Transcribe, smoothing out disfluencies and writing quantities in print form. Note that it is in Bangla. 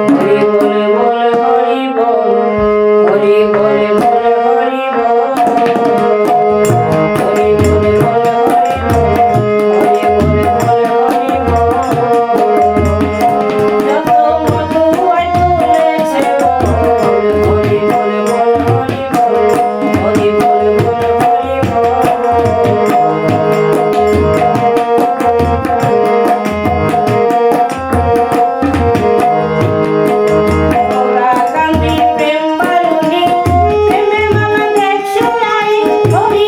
হরি বল বল হরি বল, হরি বল বল হরি বল, হরি বল বল হরি বল, হরি বল বল হরি বল। যত মধু তুলেছে বল, হরি বল বল হরি বল, হরি বল বল হরি বল। ওরা কান্দি প্রেম বারুনি, প্রেমে মালা দেখছো নাই, হরি